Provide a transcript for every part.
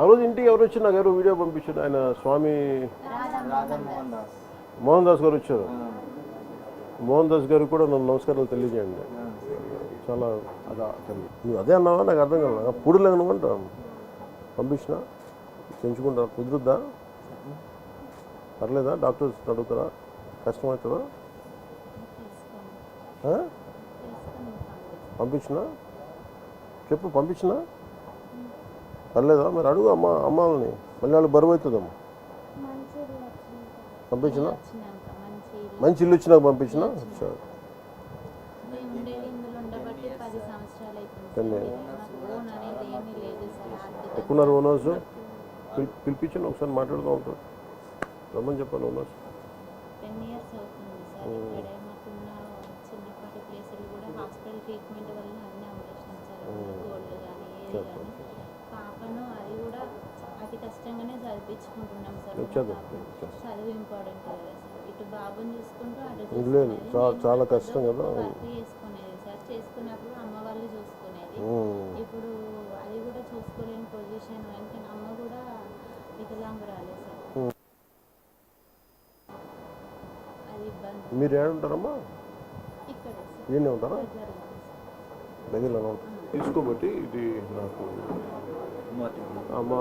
ఆ రోజు ఇంటికి ఎవరు వచ్చి నాకు ఎవరో వీడియో పంపించాడు, ఆయన స్వామి మోహన్ దాస్ గారు వచ్చారు. మోహన్ దాస్ గారు కూడా నన్ను నమస్కారాలు తెలియజేయండి. చాలా నువ్వు అదే అన్నావా నాకు అర్థం కాదు. పూడులు అనుకుంటా పంపించిన పెంచుకుంటా కుదురుద్దా? పర్లేదా? డాక్టర్స్ అడుగుతారా? కష్టమవుతుందా? పంపించిన చెప్పు, పంపించిన పర్లేదా? మరి అడుగు అమ్మాలని, మళ్ళీ వాళ్ళు బరువు అవుతుందమ్మా. పంపించిన మంచి ఇల్లు ఇచ్చినాక పంపించిన. సరే ఎక్కున్నారు ఓనర్స్, పిలిపించండి ఒకసారి మాట్లాడుతూ ఉంటారు. రమ్మని చెప్పాను ఓనర్స్. 10 years అవుతుంది సార్ ఇక్కడే. మాకున్న చిన్నపాటి ప్లేసులు కూడా హాస్పిటల్ ట్రీట్మెంట్ వల్ల అన్నీ అమ్మేసినాం సార్. గోల్డ్ కానీ ఏది కానీ. పాపను అది కూడా అతి కష్టంగానే చదివించుకుంటున్నాం సార్. చదువు ఇంపార్టెంట్ కదా సార్. ఇటు బాబుని చూసుకుంటూ అటు చాలా కష్టం కదా. వర్క్ చేసుకునేది సార్. చేసుకున్నప్పుడు అమ్మ వాళ్ళు చూసుకునేది. ఇప్పుడు అది కూడా చూసుకోలేని పొజిషన్. అంటే అమ్మ కూడా వికలాంగురాలే సార్. మీరు ఏడుంటారమ్మా? ఈయనే ఉంటారా? దగ్గరలో తీసుకోబట్టి ఇది నాకు అమ్మా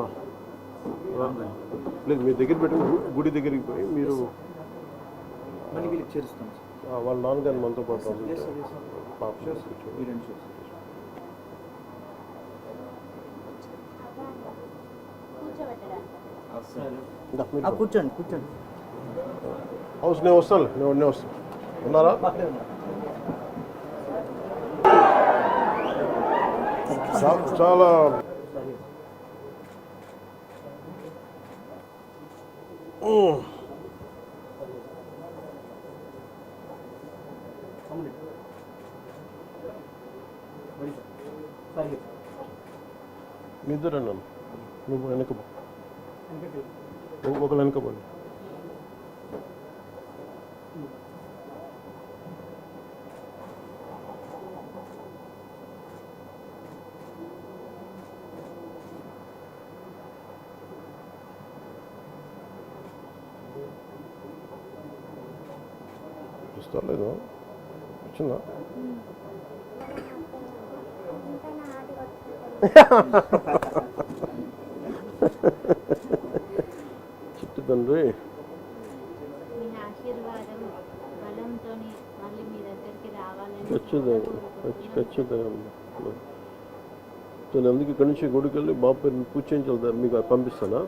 లేదు, మీ దగ్గర పెట్టి గుడి దగ్గరికి పోయి మీరు వాళ్ళ నాన్నగారిని మనతో పాటు పాప కూర్చోండి కూర్చోండి. హౌస్ నేను వస్తాను, నేను వస్తాను. ఉన్నారా? చాలా మీ ఇద్దరు అన్నాను. నువ్వు వెనకపో, ఒకళ్ళు వెనకపోండి. లేదు వచ్చిందా? చిట్టు తండ్రి ఖచ్చితంగా అందుకు ఇక్కడి నుంచి గుడికి వెళ్ళి బాబు పేరు పూజ చేయించాలి. మీకు పంపిస్తానా?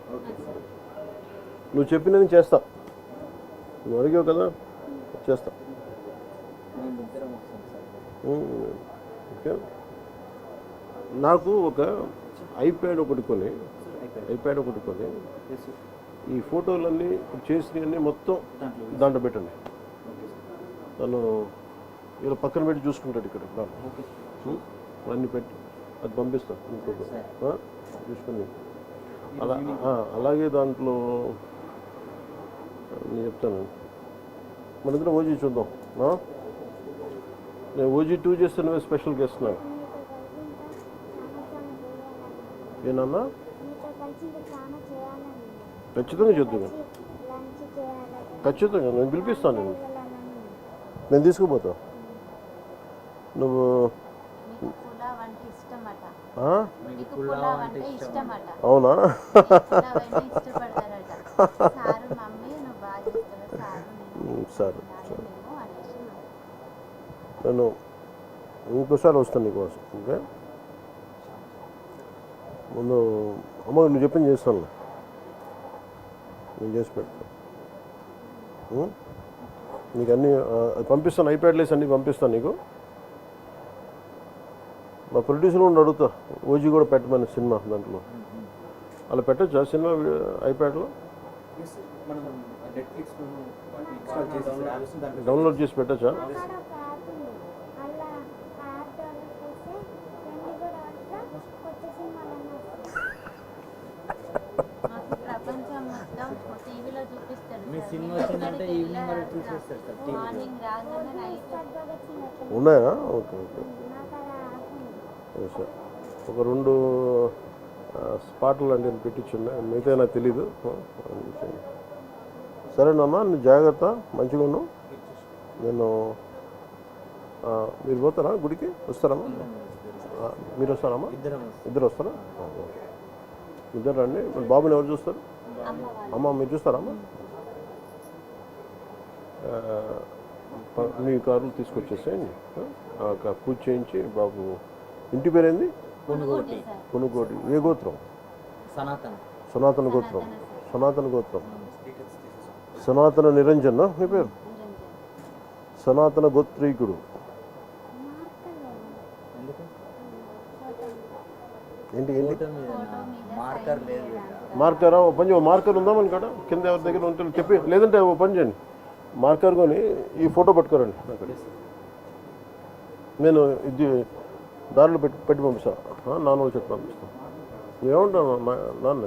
నువ్వు చెప్పినది చేస్తా. నువ్వు అడిగావు కదా, చేస్తా. ఓకే. నాకు ఒక ఐప్యాడ్ ఒకటి కొని ఈ ఫోటోలన్నీ చేసినవన్నీ మొత్తం దాంట్లో పెట్టండి. తను ఇలా పక్కన పెట్టి చూసుకుంటాడు ఇక్కడ అన్నీ పెట్టి అది పంపిస్తాను. ఇంకొక చూసుకుని అలాగే దాంట్లో నేను చెప్తాను. మన దగ్గర ఓజీ చూద్దాం. నేను ఓజీ 2 చేస్తే నువ్వే స్పెషల్ గెస్ట్. నాకు ఏనన్నా ఖచ్చితంగా చూద్దాం. ఖచ్చితంగా నేను పిలిపిస్తాను. నేను తీసుకుపోతా. నువ్వు అవునా? సరే సరే, నేను ఇంకోసారి వస్తాను నీకోసం. ఓకే, ముందు అమ్మ నువ్వు చెప్పింది చేస్తాను, నేను చేసి పెడతాను. నీకు అన్నీ పంపిస్తాను, ఐప్యాడ్లేసి అన్నీ పంపిస్తాను నీకు. మా ప్రొడ్యూసర్ కూడా అడుగుతా, ఓజీ కూడా పెట్టమని సినిమా దాంట్లో. అలా పెట్టచ్చా సినిమా ఐప్యాడ్లో? డౌన్లోడ్ చేసి పెట్టచ్చా? ఉన్నాయా? Okay okay. ఒక 2 స్పాట్లు అంటే నేను పెట్టించున్నా, మిగతా నాకు తెలీదు. సరేనమ్మా, నువ్వు జాగ్రత్త, మంచిగా ఉన్నావు. నేను మీరు పోతారా గుడికి? వస్తారమ్మా? మీరు వస్తారమ్మా? ఇద్దరు వస్తారా? ఇద్దరు రండి. మరి బాబుని ఎవరు చూస్తారు? అమ్మ మీరు చూస్తారమ్మా? మీ కార్లు తీసుకొచ్చేసేయండి. పూజ చేయించి బాబు. ఇంటి పేరేంది? కొనుగోటి. ఏ గోత్రం? సనాతన గోత్రం. సనాతన గోత్రం. సనాతన నిరంజన్ మీ పేరు? సనాతన గోత్రీకుడు. ఏంటి ఏంటి మార్కరా? ఓ పని మార్కర్ ఉందా మన కాడ? కింద ఎవరి దగ్గర ఉంటే చెప్పి, లేదంటే ఓ పని చేయండి, మార్కర్ కొని ఈ ఫోటో పట్టుకోరండి అక్కడ. నేను ఇది దారిలో పెట్టి పంపిస్తాను. నాన్న వాళ్ళు చెప్పి పంపిస్తాను. ఏమంటాను నాన్న?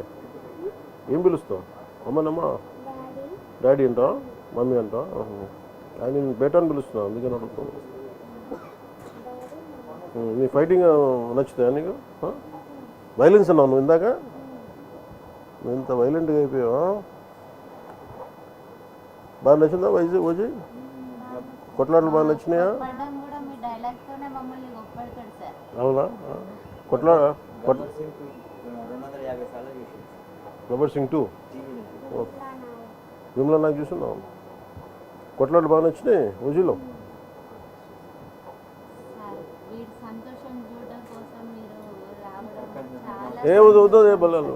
ఏం పిలుస్తావు? అమ్మనమ్మా డాడీ అంటా, మమ్మీ అంటా. ఆయన నేను బేటా అని పిలుస్తున్నాను, అందుకని అడుగుతాను. నీ ఫైటింగ్ నచ్చుతాయా నీకు? వైలెన్స్ అన్నావు నువ్వు ఇందాక. నువ్వు ఇంత వైలెంట్గా అయిపోయావా? బాగా నచ్చిందా ఓజీ? కొట్లాటలు బాగా నచ్చినాయా? అవునా? గబ్బర్ సింగ్ 2 విమలా నాకు చూస్తున్నావు. కొట్లాటలు బాగా నచ్చినాయి ఓజీలో. ఏ వద్దు వద్దు, బల్లాలు